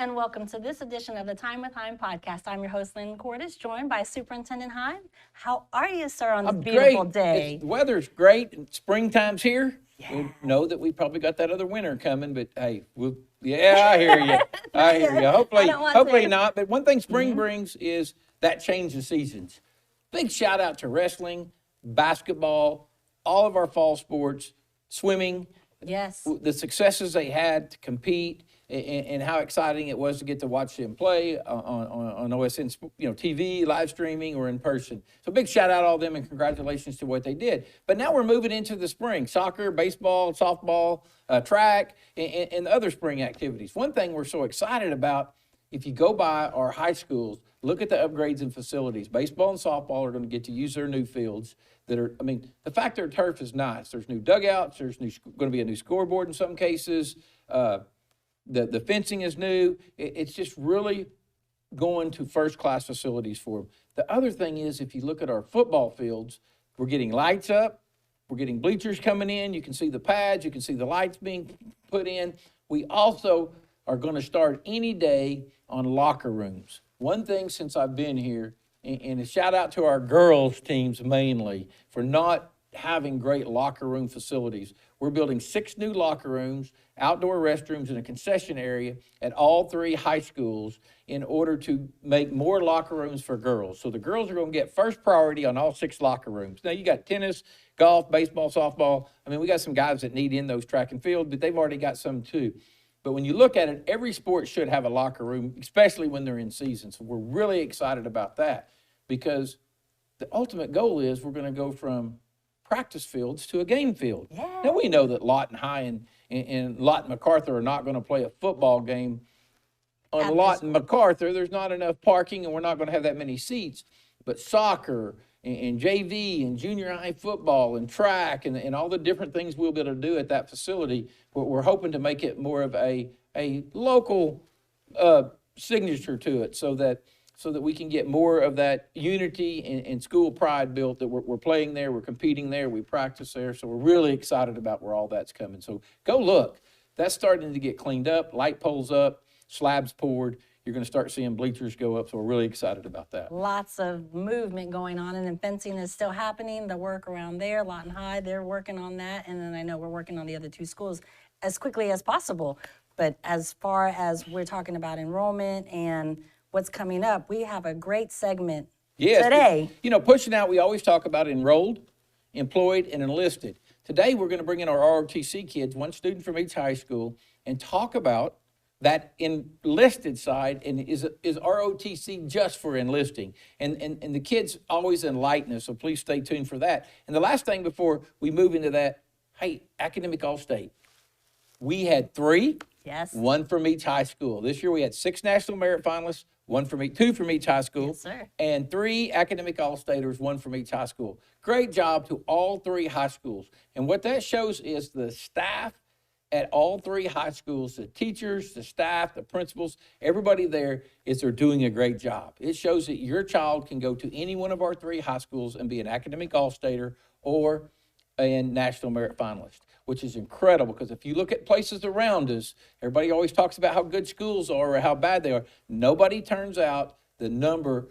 and welcome to this edition of the Time with Hime podcast. I'm your host, Lynn Cordes, joined by Superintendent Hime. How are you, sir, on this beautiful day? The weather's great, and springtime's here. Yeah. We know that we probably got that other winter coming, but hey, I hear you. I hear you. Hopefully not. But one thing spring brings is that change of seasons. Big shout out to wrestling, basketball, all of our fall sports, swimming. Yes. The successes they had to compete, and how exciting it was to get to watch them play on OSN, TV, live streaming, or in person. So big shout out to all of them and congratulations to what they did. But now we're moving into the spring: soccer, baseball, softball, track, and other spring activities. One thing we're so excited about, if you go by our high schools, look at the upgrades in facilities. Baseball and softball are going to get to use their new fields. The fact their turf is nice. There's new dugouts. There's going to be a new scoreboard in some cases. The fencing is new. It's just really going to first-class facilities for them. The other thing is, if you look at our football fields, we're getting lights up. We're getting bleachers coming in. You can see the pads. You can see the lights being put in. We also are going to start any day on locker rooms. One thing since I've been here, and a shout out to our girls teams mainly for not having great locker room facilities. We're building 6 new locker rooms, outdoor restrooms, and a concession area at all 3 high schools in order to make more locker rooms for girls. So the girls are going to get first priority on all 6 locker rooms. Now you got tennis, golf, baseball, softball. We got some guys that need in those track and field, but they've already got some too. But when you look at it, every sport should have a locker room, especially when they're in season. So we're really excited about that because the ultimate goal is we're going to go from practice fields to a game field. Yeah. Now we know that Lawton High and Lawton MacArthur are not going to play a football game on Lawton MacArthur. There's not enough parking and we're not going to have that many seats. But soccer and JV and junior high football and track and all the different things we'll be able to do at that facility, we're hoping to make it more of a local signature to it so that we can get more of that unity and school pride built, that we're playing there, we're competing there, we practice there. So we're really excited about where all that's coming. So go look. That's starting to get cleaned up, light poles up, slabs poured. You're going to start seeing bleachers go up, so we're really excited about that. Lots of movement going on, and then fencing is still happening. The work around there, Lawton High, they're working on that, and then I know we're working on the other 2 schools as quickly as possible. But as far as we're talking about enrollment and what's coming up, we have a great segment today. Pushing out, we always talk about enrolled, employed, and enlisted. Today, we're going to bring in our ROTC kids, 1 student from each high school, and talk about that enlisted side, and is ROTC just for enlisting? And the kids always enlighten us, so please stay tuned for that. And the last thing before we move into that, hey, Academic All-State. We had 3, 1 from each high school. This year we had 6 National Merit finalists, 2 from each high school, yes, sir, and 3 Academic All-Staters, 1 from each high school. Great job to all 3 high schools. And what that shows is the staff at all 3 high schools, the teachers, the staff, the principals, everybody there they're doing a great job. It shows that your child can go to any one of our 3 high schools and be an Academic All-Stater or a National Merit finalist, which is incredible because if you look at places around us, everybody always talks about how good schools are or how bad they are. Nobody turns out the number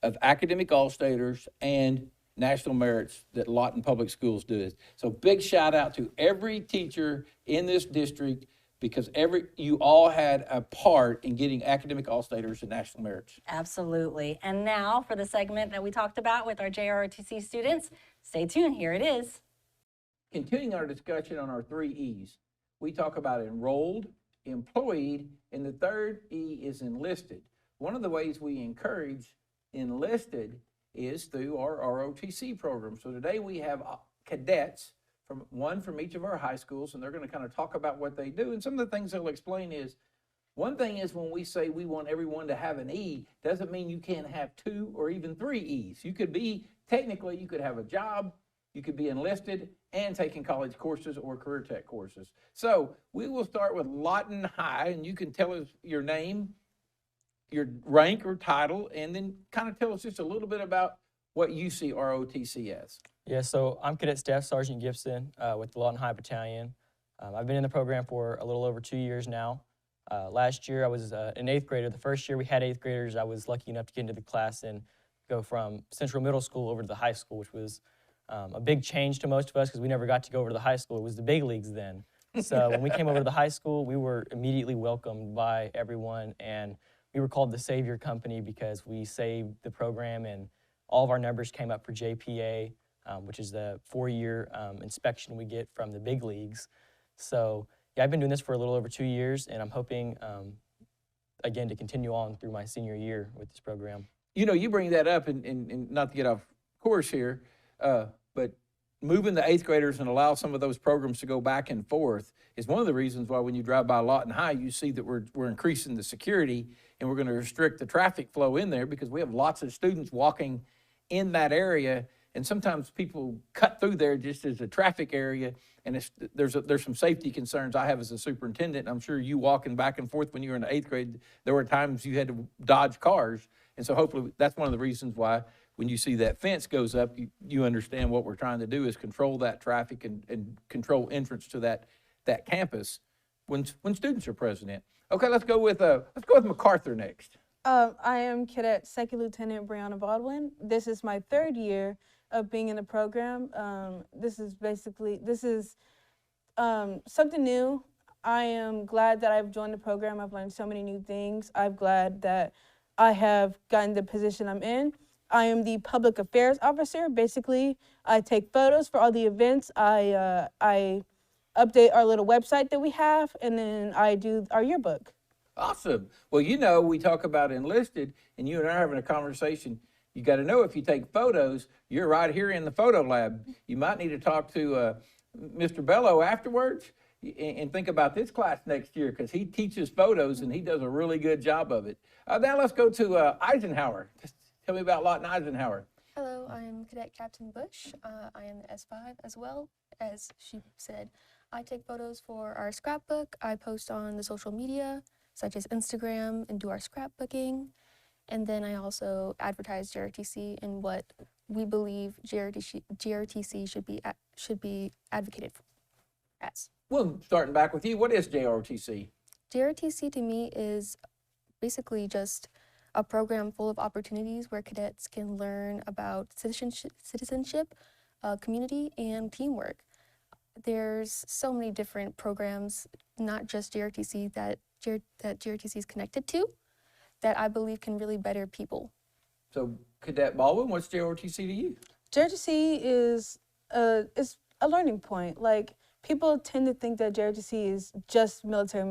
of Academic All-Staters and National Merits that Lawton Public Schools do. So big shout out to every teacher in this district because you all had a part in getting Academic All-Staters and National Merits. Absolutely. And now for the segment that we talked about with our JROTC students, stay tuned. Here it is. Continuing our discussion on our 3 E's, we talk about enrolled, employed, and the third E is enlisted. One of the ways we encourage enlisted is through our ROTC program. So today we have cadets, 1 from each of our high schools, and they're going to kind of talk about what they do. And some of the things they'll explain is, one thing is when we say we want everyone to have an E, doesn't mean you can't have 2 or even 3 E's. You could have a job, you could be enlisted and taking college courses or career tech courses. So we will start with Lawton High, and you can tell us your name, your rank or title, and then kind of tell us just a little bit about what you see ROTC as. Yeah, so I'm Cadet Staff Sergeant Gibson with the Lawton High Battalion. I've been in the program for a little over 2 years now. Last year I was an 8th grader. The first year we had 8th graders, I was lucky enough to get into the class and go from Central Middle School over to the high school, which was a big change to most of us because we never got to go over to the high school. It was the big leagues then. So when we came over to the high school, we were immediately welcomed by everyone, and we were called the Savior Company because we saved the program, and all of our numbers came up for JPA, which is the 4-year inspection we get from the big leagues. So yeah, I've been doing this for a little over 2 years, and I'm hoping, again, to continue on through my senior year with this program. You know, you bring that up, and not to get off course here, but moving the 8th graders and allow some of those programs to go back and forth is one of the reasons why when you drive by Lawton High, you see that we're increasing the security and we're going to restrict the traffic flow in there because we have lots of students walking in that area. And sometimes people cut through there just as a traffic area, and there's some safety concerns I have as a superintendent. I'm sure you walking back and forth when you were in the 8th grade, there were times you had to dodge cars. And so hopefully that's one of the reasons why when you see that fence goes up, you understand what we're trying to do is control that traffic and control entrance to that campus when students are present. Okay, let's go with MacArthur next. I am Cadet Second Lieutenant Brianna Baldwin. This is my 3rd year of being in the program. This is something new. I am glad that I've joined the program. I've learned so many new things. I'm glad that I have gotten the position I'm in. I am the public affairs officer. Basically, I take photos for all the events. I update our little website that we have, and then I do our yearbook. Awesome. Well, you know, we talk about enlisted, and you and I are having a conversation. You got to know if you take photos, you're right here in the photo lab. You might need to talk to Mr. Bello afterwards and think about this class next year because he teaches photos and he does a really good job of it. Now let's go to Eisenhower. Tell me about Lawton Eisenhower. Hello, I'm Cadet Captain Bush. I am the S5 as well. As she said, I take photos for our scrapbook. I post on the social media, such as Instagram, and do our scrapbooking. And then I also advertise JROTC and what we believe JROTC should be advocated for as. Well, starting back with you, what is JROTC? JROTC to me is basically just a program full of opportunities where cadets can learn about citizenship, community, and teamwork. There's so many different programs, not just JROTC, that JROTC is connected to, that I believe can really better people. So, Cadet Baldwin, what's JROTC to you? JROTC is a learning point. Like, people tend to think that JROTC is just military,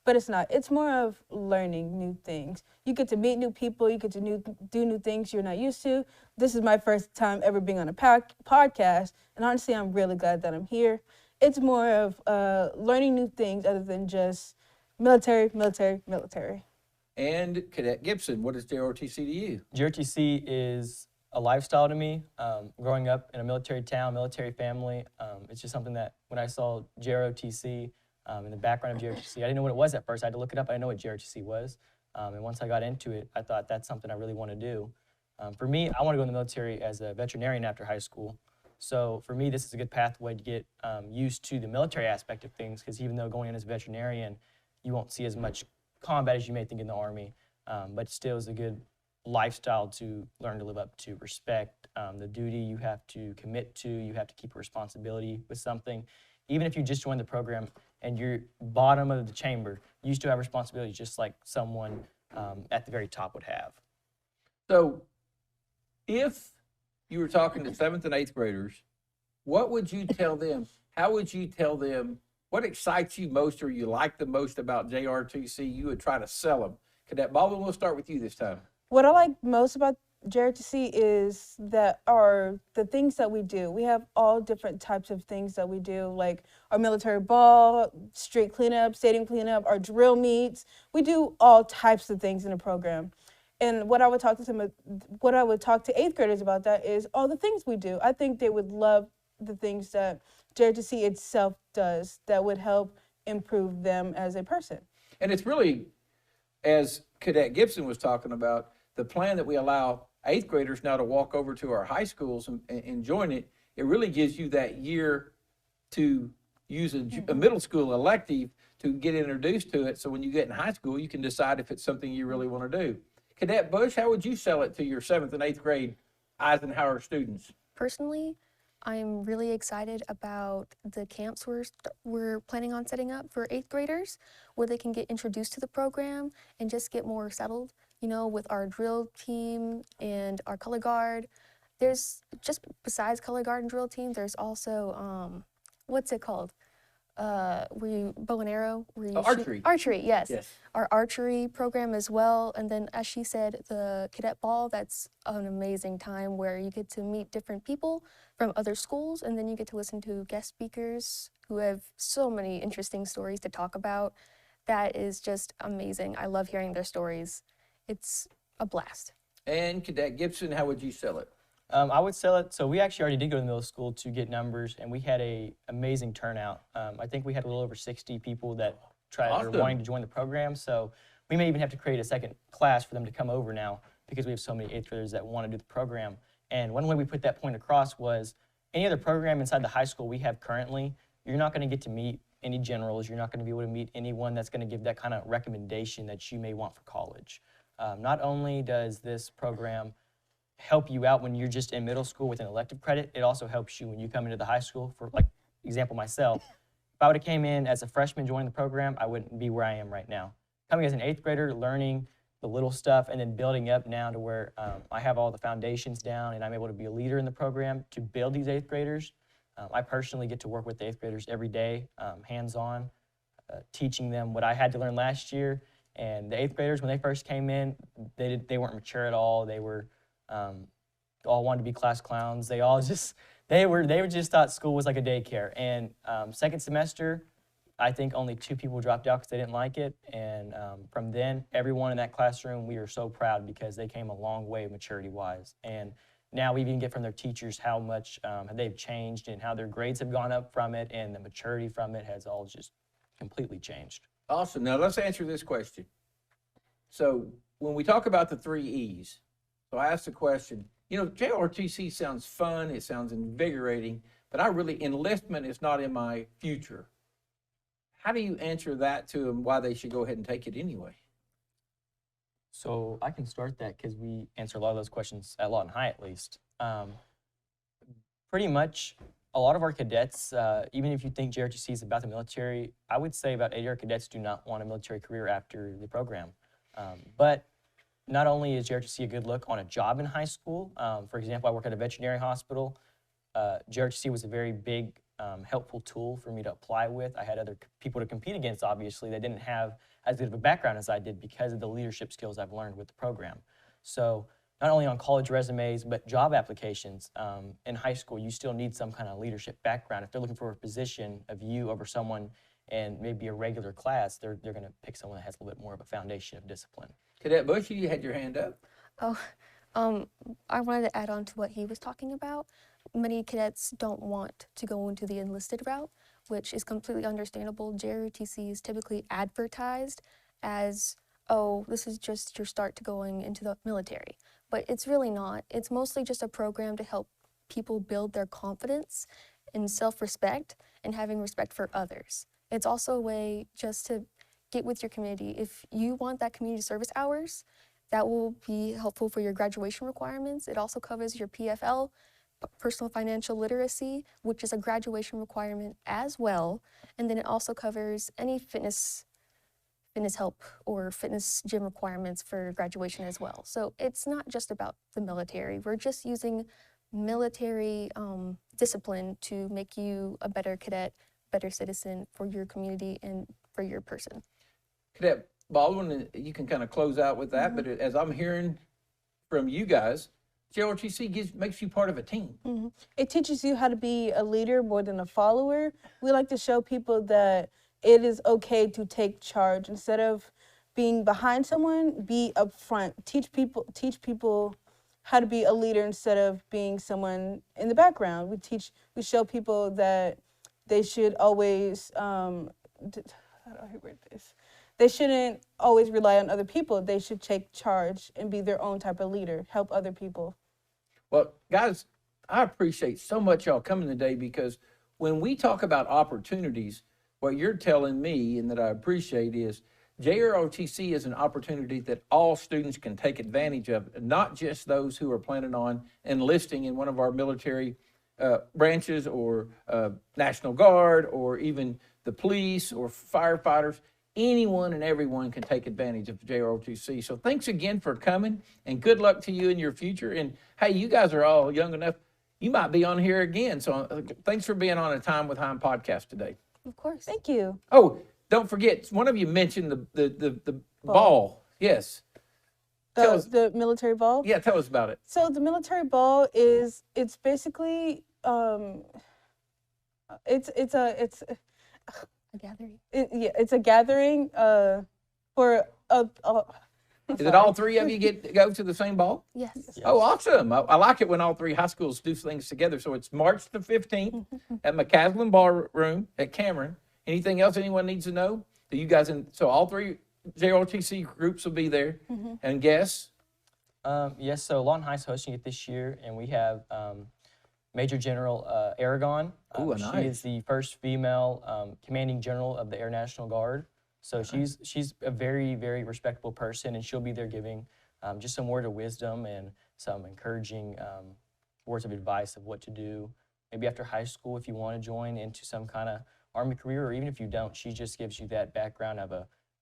but it's not. It's more of learning new things. You get to meet new people, you get to do new things you're not used to. This is my first time ever being on a podcast, and honestly, I'm really glad that I'm here. It's more of learning new things other than just military. And Cadet Gibson, what is JROTC to you? JROTC is a lifestyle to me. Growing up in a military town, military family, it's just something that when I saw JROTC in the background of JROTC, I didn't know what it was at first. I had to look it up. I didn't know what JROTC was. And once I got into it, I thought that's something I really want to do. For me, I want to go in the military as a veterinarian after high school. So for me, this is a good pathway to get used to the military aspect of things, because even though going in as a veterinarian, you won't see as much combat as you may think in the Army, but still is a good lifestyle to learn to live up to, respect the duty you have to commit to, you have to keep a responsibility with something. Even if you just joined the program and you're bottom of the chamber, you still have responsibility just like someone at the very top would have. So if you were talking to 7th and 8th graders, what would you tell them? How would you tell them what excites you most or you like the most about JROTC? You would try to sell them. Cadet Baldwin, we'll start with you this time. What I like most about JROTC is the things that we do. We have all different types of things that we do, like our military ball, street cleanup, stadium cleanup, our drill meets. We do all types of things in the program. And what I would talk to 8th graders about that is all the things we do. I think they would love the things that JROTC itself does that would help improve them as a person. And it's really, as Cadet Gibson was talking about, the plan that we allow 8th graders now to walk over to our high schools and join it, it really gives you that year to use a middle school elective to get introduced to it. So when you get in high school, you can decide if it's something you really want to do. Cadet Bush, how would you sell it to your 7th and 8th grade Eisenhower students? Personally, I'm really excited about the camps we're planning on setting up for 8th graders, where they can get introduced to the program and just get more settled, you know, with our drill team and our color guard. There's just, besides color guard and drill team, there's also, what's it called? Where you bow and arrow? Where you shoot- Archery. Archery, yes. Yes. Our archery program as well. And then, as she said, the cadet ball, that's an amazing time where you get to meet different people from other schools, and then you get to listen to guest speakers who have so many interesting stories to talk about. That is just amazing. I love hearing their stories. It's a blast. And Cadet Gibson, how would you sell it? I would sell it. So we actually already did go to the middle school to get numbers, and we had a amazing turnout. I think we had a little over 60 people that Awesome. were wanting to join the program. So we may even have to create a second class for them to come over now because we have so many 8th graders that want to do the program. And one way we put that point across was any other program inside the high school we have currently, you're not going to get to meet any generals. You're not going to be able to meet anyone that's going to give that kind of recommendation that you may want for college. Not only does this program help you out when you're just in middle school with an elective credit, it also helps you when you come into the high school. For like example, myself, if I would have came in as a freshman joining the program, I wouldn't be where I am right now. Coming as an 8th grader, learning the little stuff, and then building up now to where I have all the foundations down and I'm able to be a leader in the program to build these 8th graders. I personally get to work with the 8th graders every day, hands-on, teaching them what I had to learn last year. And the 8th graders, when they first came in, they weren't mature at all. They were all wanted to be class clowns. They all just they just thought school was like a daycare. And second semester, I think only 2 people dropped out because they didn't like it. And from then, everyone in that classroom, we were so proud because they came a long way maturity-wise. And now we even get from their teachers how much they've changed and how their grades have gone up from it, and the maturity from it has all just completely changed. Awesome. Now let's answer this question. So when we talk about the 3 E's, so I asked the question, you know, JROTC sounds fun, it sounds invigorating, but enlistment is not in my future. How do you answer that to them, why they should go ahead and take it anyway? So I can start that because we answer a lot of those questions at Lawton High, at least. Pretty much, a lot of our cadets, even if you think JROTC is about the military, I would say about 80% of our cadets do not want a military career after the program. But not only is JROTC a good look on a job in high school, for example, I work at a veterinary hospital. JROTC was a very big, helpful tool for me to apply with. I had other people to compete against, obviously, that didn't have as good of a background as I did because of the leadership skills I've learned with the program. So not only on college resumes, but job applications. In high school, you still need some kind of leadership background. If they're looking for a position of you over someone in maybe a regular class, they're going to pick someone that has a little bit more of a foundation of discipline. Cadet Bush, you had your hand up. Oh, I wanted to add on to what he was talking about. Many cadets don't want to go into the enlisted route, which is completely understandable. JROTC is typically advertised as, oh, this is just your start to going into the military. But it's really not. It's mostly just a program to help people build their confidence and self-respect and having respect for others. It's also a way just to get with your community. If you want that community service hours, that will be helpful for your graduation requirements. It also covers your PFL, personal financial literacy, which is a graduation requirement as well. And then it also covers any fitness help or fitness gym requirements for graduation as well. So it's not just about the military. We're just using military discipline to make you a better cadet, better citizen for your community and for your person. Cadet Baldwin, you can kind of close out with that, but as I'm hearing from you guys, JROTC makes you part of a team. It teaches you how to be a leader more than a follower. We like to show people that it is okay to take charge. Instead of being behind someone, be up front. Teach people how to be a leader instead of being someone in the background. We show people that they should always, how do I word this? They shouldn't always rely on other people. They should take charge and be their own type of leader, help other people. Well, guys, I appreciate so much y'all coming today, because when we talk about opportunities, what you're telling me, and that I appreciate, is JROTC is an opportunity that all students can take advantage of, not just those who are planning on enlisting in one of our military branches, or National Guard, or even the police or firefighters. Anyone and everyone can take advantage of JROTC. So thanks again for coming, and good luck to you in your future. And hey, you guys are all young enough, you might be on here again. So thanks for being on a Time with Hime podcast today. Of course. Thank you. Oh, don't forget, one of you mentioned the ball. Yes. Tell us. The military ball. Yeah, tell us about it. So the military ball it's basically it's A gathering. it's a gathering for Is it all three of you go to the same ball? Yes. Oh, awesome. I like it when all three high schools do things together. So it's March the 15th at McCaslin Ballroom at Cameron. Anything else anyone needs to know? Do you guys, so all three JROTC groups will be there. And guests? Yes, so Lawton High is hosting it this year, and we have Major General Aragon. Ooh, She nice. is the first female commanding general of the Air National Guard. So she's a very, very respectable person, and she'll be there giving just some word of wisdom and some encouraging words of advice of what to do. Maybe after high school, if you want to join into some kind of Army career, or even if you don't, she just gives you that background of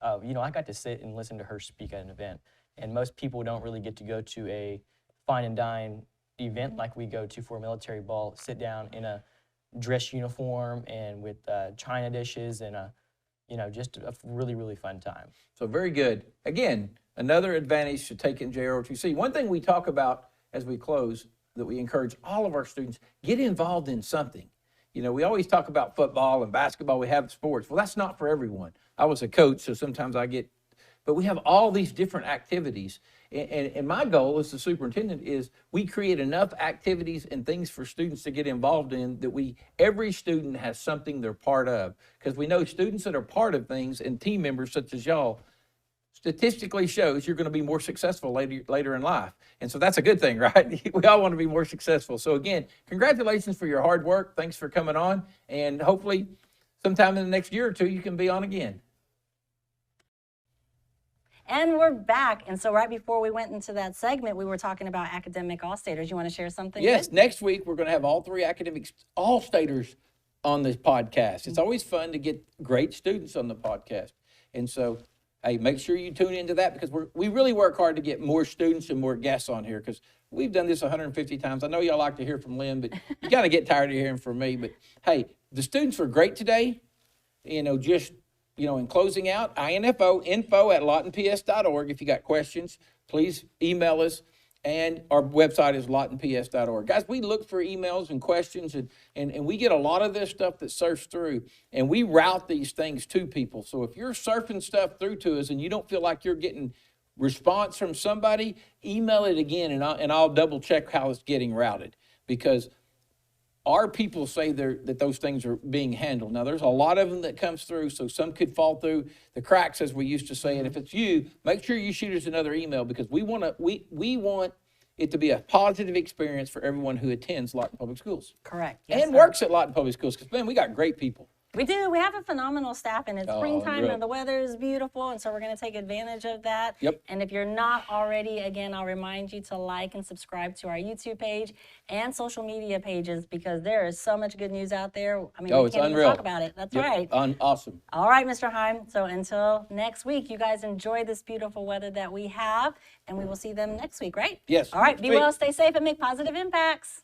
I got to sit and listen to her speak at an event. And most people don't really get to go to a fine and dine event like we go to for a military ball, sit down in a dress uniform and with china dishes and just a really, really fun time. So very good. Again, another advantage to taking JROTC. One thing we talk about as we close, that we encourage all of our students, get involved in something. We always talk about football and basketball, we have sports. Well, that's not for everyone. I was a coach, so sometimes but we have all these different activities. And my goal as the superintendent is we create enough activities and things for students to get involved in that every student has something they're part of. Because we know students that are part of things and team members such as y'all, statistically shows you're going to be more successful later in life. And so that's a good thing, right? We all want to be more successful. So again, congratulations for your hard work. Thanks for coming on. And hopefully sometime in the next year or two, you can be on again. And we're back. And so right before we went into that segment, we were talking about academic all-staters. You want to share something? Yes, good? next week we're going to have all three academic all-staters on this podcast. It's always fun to get great students on the podcast. And so, hey, make sure you tune into that, because we really work hard to get more students and more guests on here, because we've done this 150 times. I know y'all like to hear from Lynn, but you got to get tired of hearing from me. But hey, the students were great today. In closing out, info@lawtonps.org. If you got questions, please email us. And our website is lawtonps.org. Guys, we look for emails and questions, and we get a lot of this stuff that surfs through, and we route these things to people. So if you're surfing stuff through to us and you don't feel like you're getting response from somebody, email it again, and I'll double check how it's getting routed, because our people say that those things are being handled. Now, there's a lot of them that comes through, so some could fall through the cracks, as we used to say. And if it's you, make sure you shoot us another email, because we want it to be a positive experience for everyone who attends Lawton Public Schools. Correct. Yes, And sir. works at Lawton Public Schools, because, man, we got great people. We do. We have a phenomenal staff, and it's springtime, real. and the weather is beautiful, and so we're going to take advantage of that. Yep. And if you're not already, again, I'll remind you to like and subscribe to our YouTube page and social media pages, because there is so much good news out there. I mean, we It's can't even unreal. talk about it. That's Yep. right. Awesome. All right, Mr. Hime. So until next week, you guys enjoy this beautiful weather that we have, and we will see them next week, right? Yes, All right. next Be week. well, stay safe, and make positive impacts.